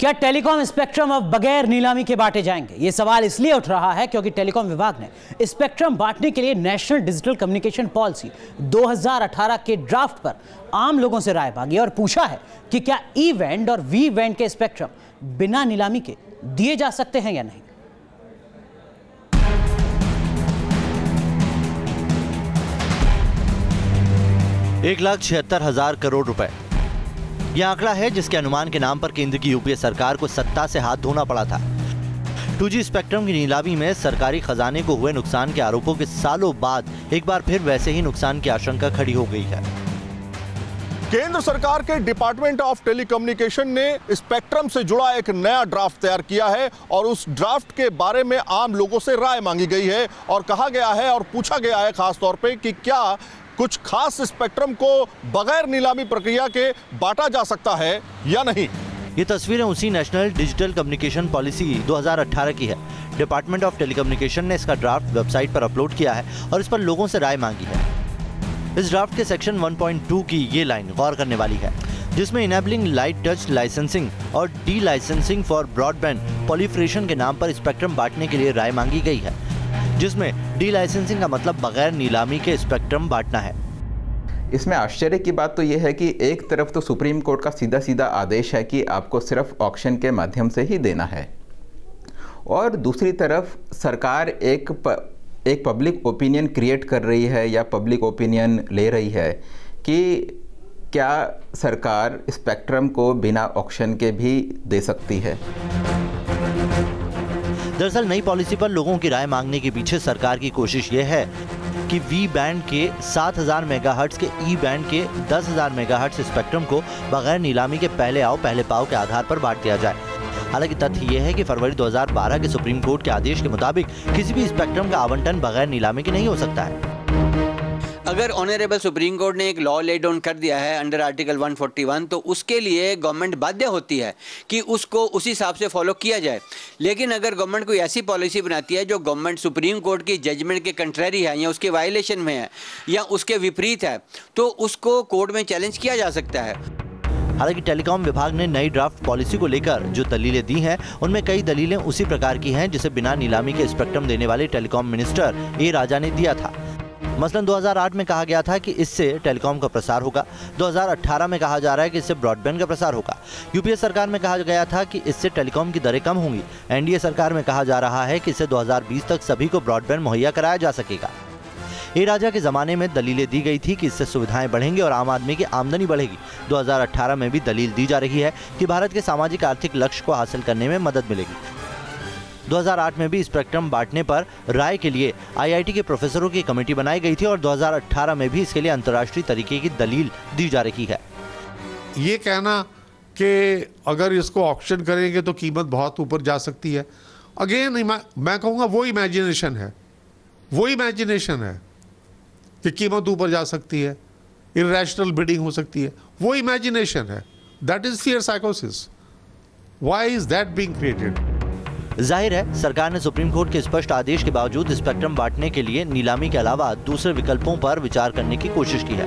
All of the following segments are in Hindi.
क्या टेलीकॉम स्पेक्ट्रम अब बगैर नीलामी के बांटे जाएंगे? ये सवाल इसलिए उठ रहा है क्योंकि टेलीकॉम विभाग ने स्पेक्ट्रम बांटने के लिए नेशनल डिजिटल कम्युनिकेशन पॉलिसी 2018 के ड्राफ्ट पर आम लोगों से राय मांगी और पूछा है कि क्या ई बैंड और वी बैंड के स्पेक्ट्रम बिना नीलामी के दिए जा सकते हैं या नहीं। 1,76,000 करोड़ रुपए, यह आंकड़ा है जिसके अनुमान के नाम पर केंद्र की यूपीए सरकार को सत्ता से हाथ धोना पड़ा था। 2G स्पेक्ट्रम की नीलामी में सरकारी खजाने को हुए नुकसान के आरोपों के सालों बाद एक बार फिर वैसे ही नुकसान की आशंका खड़ी हो गई है। केंद्र सरकार के डिपार्टमेंट ऑफ टेलीकम्युनिकेशन ने स्पेक्ट्रम से जुड़ा एक नया ड्राफ्ट तैयार किया है और उस ड्राफ्ट के बारे में आम लोगों से राय मांगी गई है और कहा गया है और पूछा गया है खास तौर पे कि क्या कुछ खास स्पेक्ट्रम को बगैर नीलामी प्रक्रिया के बांटा जा सकता है या नहीं। ये तस्वीरें उसी नेशनल डिजिटल कम्युनिकेशन पॉलिसी 2018 की है। डिपार्टमेंट ऑफ टेलीकम्युनिकेशन ने इसका ड्राफ्ट वेबसाइट पर अपलोड किया है और इस पर लोगों से राय मांगी है। इस ड्राफ्ट के सेक्शन 1.2 की ये लाइन गौर करने वाली है, जिसमें इनेबलिंग लाइट टच लाइसेंसिंग और D licensing for broadband proliferation के नाम पर स्पेक्ट्रम बांटने के लिए राय मांगी गई है, जिसमें डी लाइसेंसिंग का मतलब बगैर नीलामी के स्पेक्ट्रम बांटना है। इसमें आश्चर्य की बात तो यह है कि एक तरफ तो सुप्रीम कोर्ट का सीधा सीधा आदेश है कि आपको सिर्फ ऑक्शन के माध्यम से ही देना है, और दूसरी तरफ सरकार एक पब्लिक ओपिनियन क्रिएट कर रही है या पब्लिक ओपिनियन ले रही है कि क्या सरकार स्पेक्ट्रम को बिना ऑक्शन के भी दे सकती है। दरअसल नई पॉलिसी पर लोगों की राय मांगने के पीछे सरकार की कोशिश ये है कि वी बैंड के 7,000 मेगाहर्ट्ज के ई बैंड के 10,000 मेगाहर्ट्ज स्पेक्ट्रम को बगैर नीलामी के पहले आओ पहले पाओ के आधार पर बांट दिया जाए। हालांकि तथ्य यह है कि फरवरी 2012 के सुप्रीम कोर्ट के आदेश के मुताबिक किसी भी स्पेक्ट्रम का आवंटन बगैर नीलामी के नहीं हो सकता है। अगर ऑनरेबल सुप्रीम कोर्ट ने एक लॉ ले डाउन कर दिया है अंडर आर्टिकल 141, तो उसके लिए गवर्नमेंट बाध्य होती है कि उसको उसी हिसाब से फॉलो किया जाए। लेकिन अगर गवर्नमेंट कोई ऐसी पॉलिसी बनाती है जो गवर्नमेंट सुप्रीम कोर्ट की जजमेंट के कंट्रेरी है या उसके वायलेशन में है या उसके विपरीत है, तो उसको कोर्ट में चैलेंज किया जा सकता है। हालांकि टेलीकॉम विभाग ने नई ड्राफ्ट पॉलिसी को लेकर जो दलीलें दी हैं, उनमें कई दलीलें उसी प्रकार की हैं जिसे बिना नीलामी के स्पेक्ट्रम देने वाले टेलीकॉम मिनिस्टर ए राजा ने दिया था। मसलन 2008 में कहा गया था कि इससे टेलीकॉम का प्रसार होगा। 2018 में कहा जा रहा है कि इससे ब्रॉडबैंड का प्रसार होगा। यूपीए सरकार में कहा गया था कि इससे टेलीकॉम की दरें कम होंगी। एनडीए सरकार में कहा जा रहा है कि इससे 2020 तक सभी को ब्रॉडबैंड मुहैया कराया जा सकेगा। ए राजा के जमाने में दलीलें दी गई थी कि इससे सुविधाएं बढ़ेंगी और आम आदमी की आमदनी बढ़ेगी। 2018 में भी दलील दी जा रही है कि भारत के सामाजिक आर्थिक लक्ष्य को हासिल करने में मदद मिलेगी। 2008 में भी स्पेक्ट्रम बांटने पर राय के लिए आईआईटी के प्रोफेसरों की कमेटी बनाई गई थी और 2018 में भी इसके लिए अंतर्राष्ट्रीय तरीके की दलील दी जा रही है। ये कहना कि अगर इसको ऑक्शन करेंगे तो कीमत बहुत ऊपर जा सकती है, अगेन मैं कहूँगा वो इमेजिनेशन है कि कीमत ऊपर जा सकती है, इररेशनल बिडिंग हो सकती है, वो इमेजिनेशन है। दैट इज फियर साइकोसिस। Why is that being created? जाहिर है सरकार ने सुप्रीम कोर्ट के स्पष्ट आदेश के बावजूद स्पेक्ट्रम बांटने के लिए नीलामी के अलावा दूसरे विकल्पों पर विचार करने की कोशिश की है।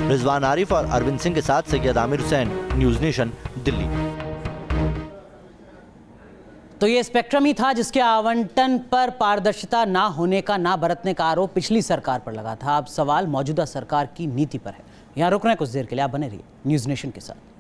रिजवान आरिफ और अरविंद सिंह के साथ सैयद आमिर हुसैन, न्यूज नेशन, दिल्ली। तो ये स्पेक्ट्रम ही था जिसके आवंटन पर पारदर्शिता ना होने का, ना बरतने का आरोप पिछली सरकार पर लगा था। अब सवाल मौजूदा सरकार की नीति पर है। यहाँ रुक रहे हैं कुछ देर के लिए, आप बने रहिए न्यूज नेशन के साथ।